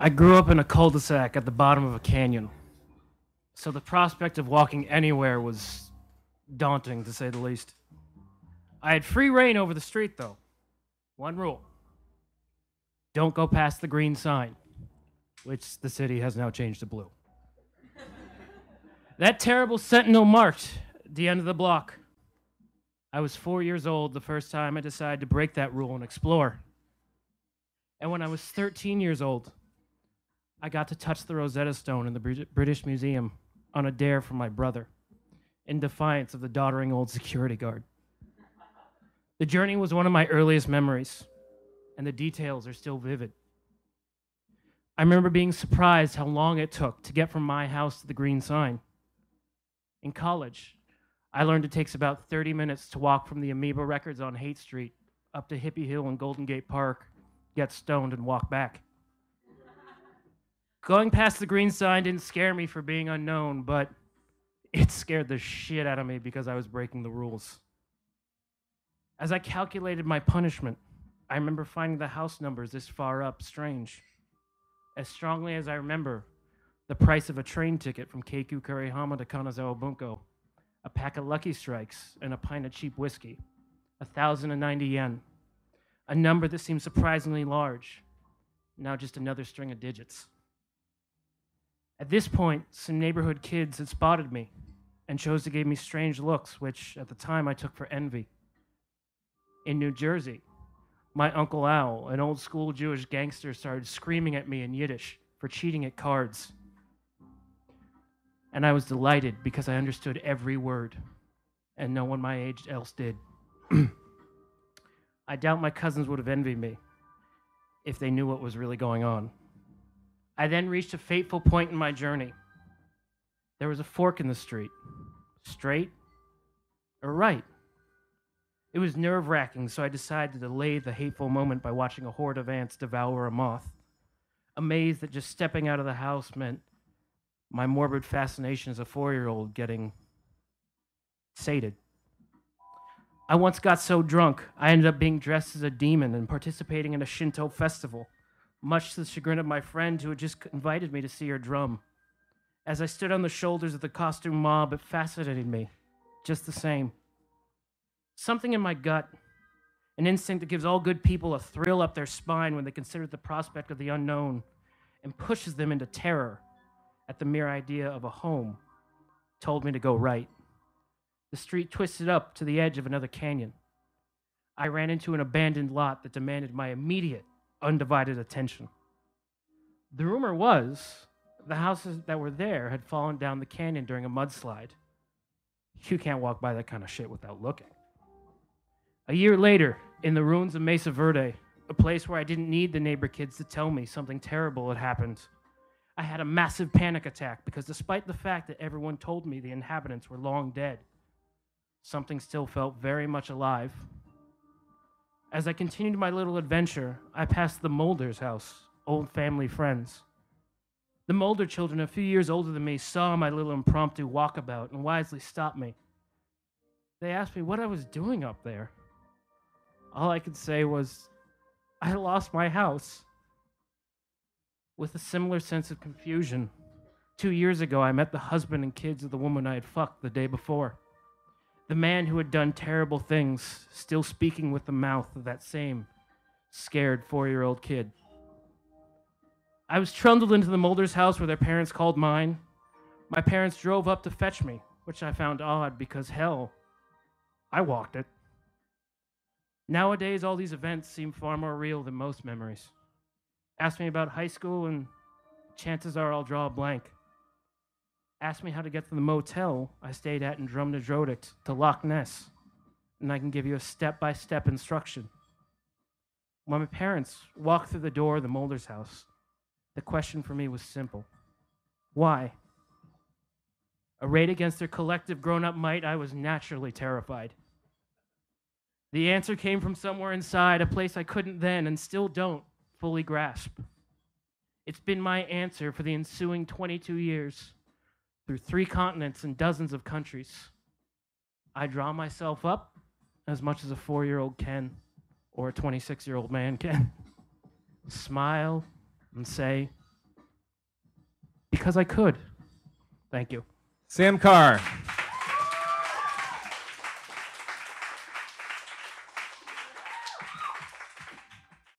I grew up in a cul-de-sac at the bottom of a canyon, so the prospect of walking anywhere was daunting, to say the least. I had free reign over the street, though. One rule: don't go past the green sign, which the city has now changed to blue. That terrible sentinel marked the end of the block. I was 4 years old the first time I decided to break that rule and explore. And when I was 13 years old, I got to touch the Rosetta Stone in the British Museum on a dare from my brother, in defiance of the doddering old security guard. The journey was one of my earliest memories, and the details are still vivid. I remember being surprised how long it took to get from my house to the green sign. In college, I learned it takes about 30 minutes to walk from the Amoeba Records on Haight Street up to Hippie Hill and Golden Gate Park, get stoned, and walk back. Going past the green sign didn't scare me for being unknown, but it scared the shit out of me because I was breaking the rules. As I calculated my punishment, I remember finding the house numbers this far up strange. As strongly as I remember the price of a train ticket from Keiku Kurihama to Kanazawa Bunko, a pack of Lucky Strikes, and a pint of cheap whiskey, 1,090 yen, a number that seemed surprisingly large, now just another string of digits. At this point, some neighborhood kids had spotted me and chose to give me strange looks, which at the time I took for envy. In New Jersey, my Uncle Al, an old school Jewish gangster, started screaming at me in Yiddish for cheating at cards. And I was delighted because I understood every word, and no one my age else did. I doubt my cousins would have envied me if they knew what was really going on. I then reached a fateful point in my journey. There was a fork in the street. Straight or right? It was nerve-wracking, so I decided to delay the hateful moment by watching a horde of ants devour a moth, amazed that just stepping out of the house meant my morbid fascination as a 4-year-old getting sated. I once got so drunk, I ended up being dressed as a demon and participating in a Shinto festival, much to the chagrin of my friend who had just invited me to see her drum. As I stood on the shoulders of the costume mob, it fascinated me, just the same. Something in my gut, an instinct that gives all good people a thrill up their spine when they consider the prospect of the unknown and pushes them into terror at the mere idea of a home, told me to go right. The street twisted up to the edge of another canyon. I ran into an abandoned lot that demanded my immediate, undivided attention. The rumor was the houses that were there had fallen down the canyon during a mudslide. You can't walk by that kind of shit without looking. A year later, in the ruins of Mesa Verde, a place where I didn't need the neighbor kids to tell me something terrible had happened, I had a massive panic attack because despite the fact that everyone told me the inhabitants were long dead, something still felt very much alive. As I continued my little adventure, I passed the Mulder's house, old family friends. The Mulder children, a few years older than me, saw my little impromptu walkabout and wisely stopped me. They asked me what I was doing up there. All I could say was, I lost my house. With a similar sense of confusion, 2 years ago I met the husband and kids of the woman I had fucked the day before. The man who had done terrible things, still speaking with the mouth of that same scared 4-year-old kid. I was trundled into the Mulder's house where their parents called mine. My parents drove up to fetch me, which I found odd because, hell, I walked it. Nowadays, all these events seem far more real than most memories. Ask me about high school and chances are I'll draw a blank. Ask me how to get to the motel I stayed at in Drumnadrodict to Loch Ness, and I can give you a step-by-step instruction. When my parents walked through the door of the Mulder's house, the question for me was simple. Why? Arrayed against their collective grown-up might, I was naturally terrified. The answer came from somewhere inside, a place I couldn't then and still don't fully grasp. It's been my answer for the ensuing 22 years, through 3 continents and dozens of countries. I draw myself up as much as a 4-year-old can, or a 26-year-old man can. Smile and say, because I could. Thank you. Sam Carr.